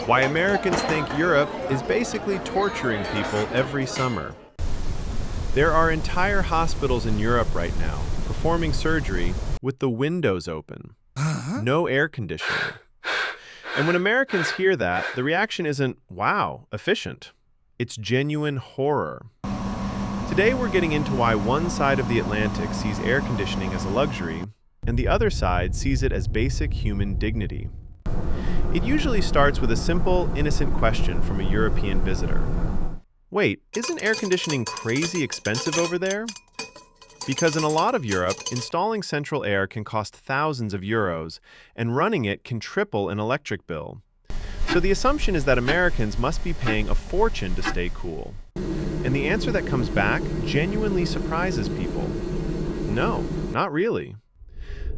Why Americans think Europe is basically torturing people every summer. There are entire hospitals in Europe right now performing surgery with the windows open. No air conditioning. And when Americans hear that, the reaction isn't, wow, efficient. It's genuine horror. Today we're getting into why one side of the Atlantic sees air conditioning as a luxury, and the other side sees it as basic human dignity. It usually starts with a simple, innocent question from a European visitor. Wait, isn't air conditioning crazy expensive over there? Because in a lot of Europe, installing central air can cost thousands of euros, and running it can triple an electric bill. So the assumption is that Americans must be paying a fortune to stay cool. And the answer that comes back genuinely surprises people. No, not really.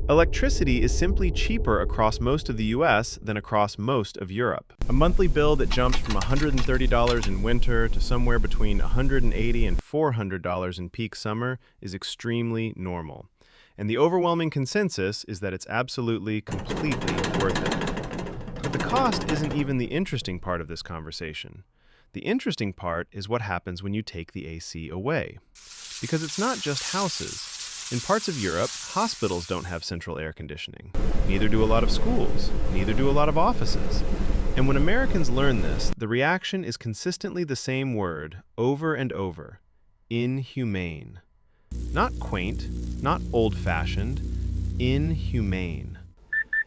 Electricity is simply cheaper across most of the US than across most of Europe. A monthly bill that jumps from $130 in winter to somewhere between $180 and $400 in peak summer is extremely normal. And the overwhelming consensus is that it's absolutely, completely worth it. But the cost isn't even the interesting part of this conversation. The interesting part is what happens when you take the AC away. Because it's not just houses. In parts of Europe, hospitals don't have central air conditioning. Neither do a lot of schools. Neither do a lot of offices. And when Americans learn this, the reaction is consistently the same word, over and over. Inhumane. Not quaint, not old-fashioned, inhumane.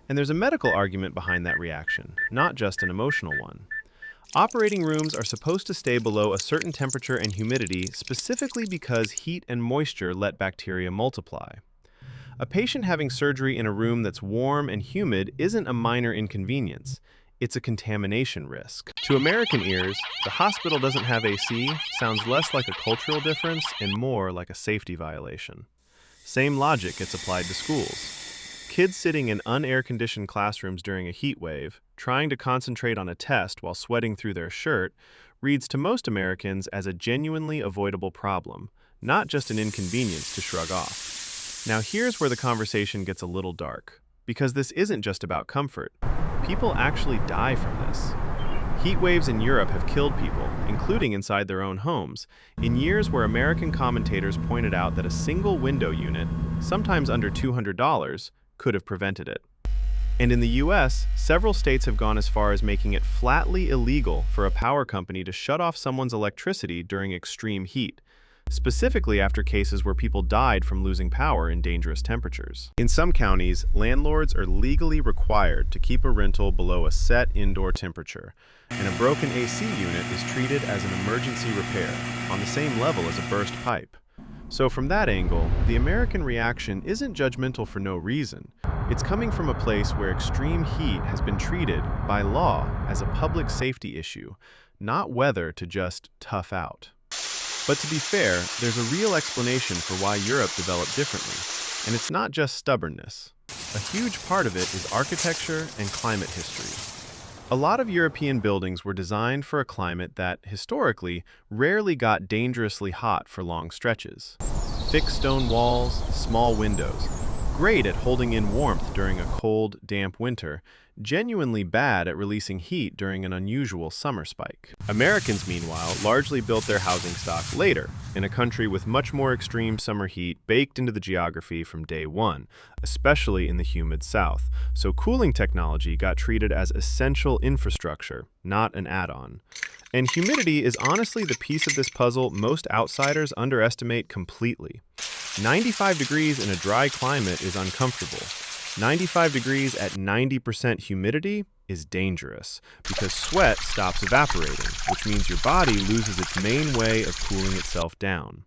And there's a medical argument behind that reaction, not just an emotional one. Operating rooms are supposed to stay below a certain temperature and humidity specifically because heat and moisture let bacteria multiply. A patient having surgery in a room that's warm and humid isn't a minor inconvenience. It's a contamination risk. To American ears, the hospital doesn't have AC sounds less like a cultural difference and more like a safety violation. Same logic gets applied to schools. Kids sitting in unair-conditioned classrooms during a heat wave, trying to concentrate on a test while sweating through their shirt, reads to most Americans as a genuinely avoidable problem, not just an inconvenience to shrug off. Now here's where the conversation gets a little dark, because this isn't just about comfort. People actually die from this. Heat waves in Europe have killed people, including inside their own homes, in years where American commentators pointed out that a single window unit, sometimes under $200, could have prevented it. And in the US, several states have gone as far as making it flatly illegal for a power company to shut off someone's electricity during extreme heat, specifically after cases where people died from losing power in dangerous temperatures. In some counties, landlords are legally required to keep a rental below a set indoor temperature, and a broken AC unit is treated as an emergency repair, on the same level as a burst pipe. So from that angle, the American reaction isn't judgmental for no reason. It's coming from a place where extreme heat has been treated, by law, as a public safety issue, not weather to just tough out. But to be fair, there's a real explanation for why Europe developed differently, and it's not just stubbornness. A huge part of it is architecture and climate history. A lot of European buildings were designed for a climate that, historically, rarely got dangerously hot for long stretches. Thick stone walls, small windows, great at holding in warmth during a cold, damp winter, genuinely bad at releasing heat during an unusual summer spike. Americans, meanwhile, largely built their housing stock later, in a country with much more extreme summer heat baked into the geography from day one, especially in the humid South. So cooling technology got treated as essential infrastructure, not an add-on. And humidity is honestly the piece of this puzzle most outsiders underestimate completely. 95 degrees in a dry climate is uncomfortable. 95 degrees at 90% humidity is dangerous because sweat stops evaporating, which means your body loses its main way of cooling itself down.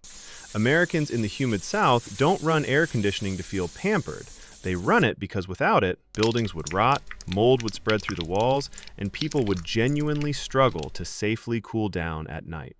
Americans in the humid South don't run air conditioning to feel pampered. They run it because without it, buildings would rot, mold would spread through the walls, and people would genuinely struggle to safely cool down at night.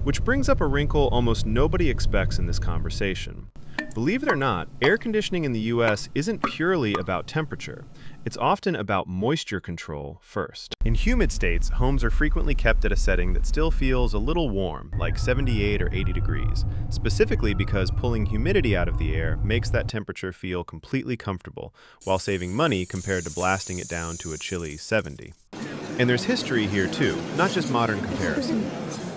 Which brings up a wrinkle almost nobody expects in this conversation. Believe it or not, air conditioning in the US isn't purely about temperature. It's often about moisture control first. In humid states, homes are frequently kept at a setting that still feels a little warm, like 78 or 80 degrees, specifically because pulling humidity out of the air makes that temperature feel completely comfortable, while saving money compared to blasting it down to a chilly 70. And there's history here too, not just modern comparison.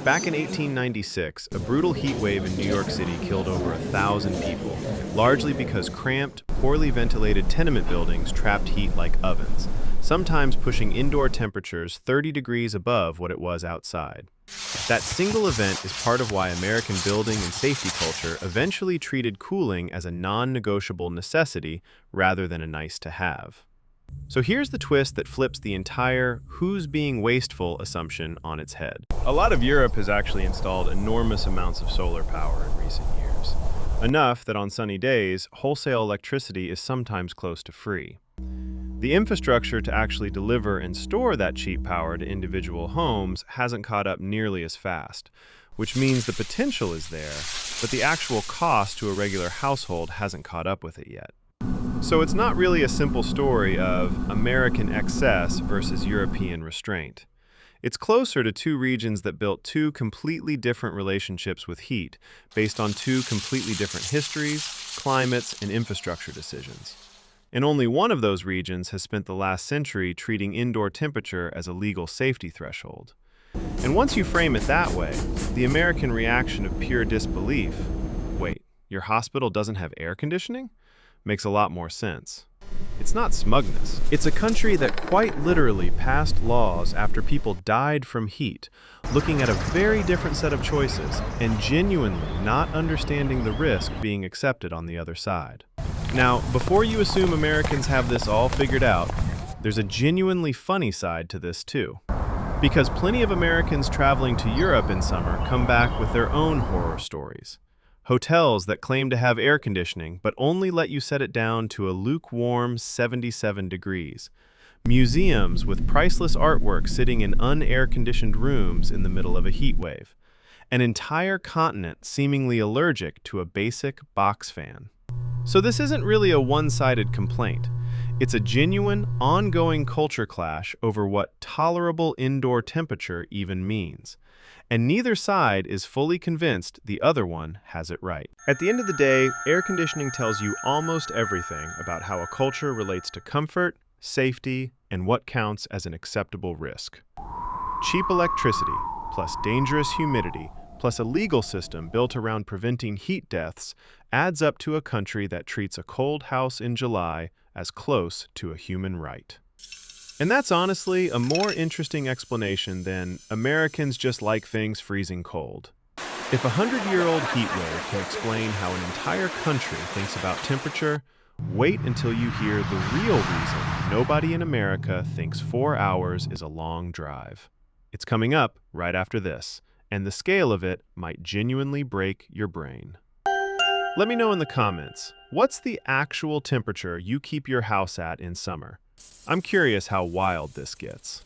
Back in 1896, a brutal heat wave in New York City killed over 1,000 people, largely because cramped, poorly ventilated tenement buildings trapped heat like ovens, sometimes pushing indoor temperatures 30 degrees above what it was outside. That single event is part of why American building and safety culture eventually treated cooling as a non-negotiable necessity rather than a nice-to-have. So here's the twist that flips the entire "who's being wasteful" assumption on its head. A lot of Europe has actually installed enormous amounts of solar power in recent years. Enough that on sunny days, wholesale electricity is sometimes close to free. The infrastructure to actually deliver and store that cheap power to individual homes hasn't caught up nearly as fast, which means the potential is there, but the actual cost to a regular household hasn't caught up with it yet. So it's not really a simple story of American excess versus European restraint. It's closer to two regions that built two completely different relationships with heat, based on two completely different histories, climates, and infrastructure decisions. And only one of those regions has spent the last century treating indoor temperature as a legal safety threshold. And once you frame it that way, the American reaction of pure disbelief, wait, your hospital doesn't have air conditioning? Makes a lot more sense. It's not smugness. It's a country that quite literally passed laws after people died from heat, looking at a very different set of choices and genuinely not understanding the risk being accepted on the other side. Now, before you assume Americans have this all figured out, there's a genuinely funny side to this too. Because plenty of Americans traveling to Europe in summer come back with their own horror stories. Hotels that claim to have air conditioning but only let you set it down to a lukewarm 77 degrees. Museums with priceless artwork sitting in unair-conditioned rooms in the middle of a heat wave. An entire continent seemingly allergic to a basic box fan. So this isn't really a one-sided complaint. It's a genuine, ongoing culture clash over what tolerable indoor temperature even means. And neither side is fully convinced the other one has it right. At the end of the day, air conditioning tells you almost everything about how a culture relates to comfort, safety, and what counts as an acceptable risk. Cheap electricity, plus dangerous humidity, plus a legal system built around preventing heat deaths adds up to a country that treats a cold house in July as close to a human right. And that's honestly a more interesting explanation than Americans just like things freezing cold. If a 100-year-old heat wave can explain how an entire country thinks about temperature, wait until you hear the real reason nobody in America thinks 4 hours is a long drive. It's coming up right after this, and the scale of it might genuinely break your brain. Let me know in the comments, what's the actual temperature you keep your house at in summer? I'm curious how wild this gets.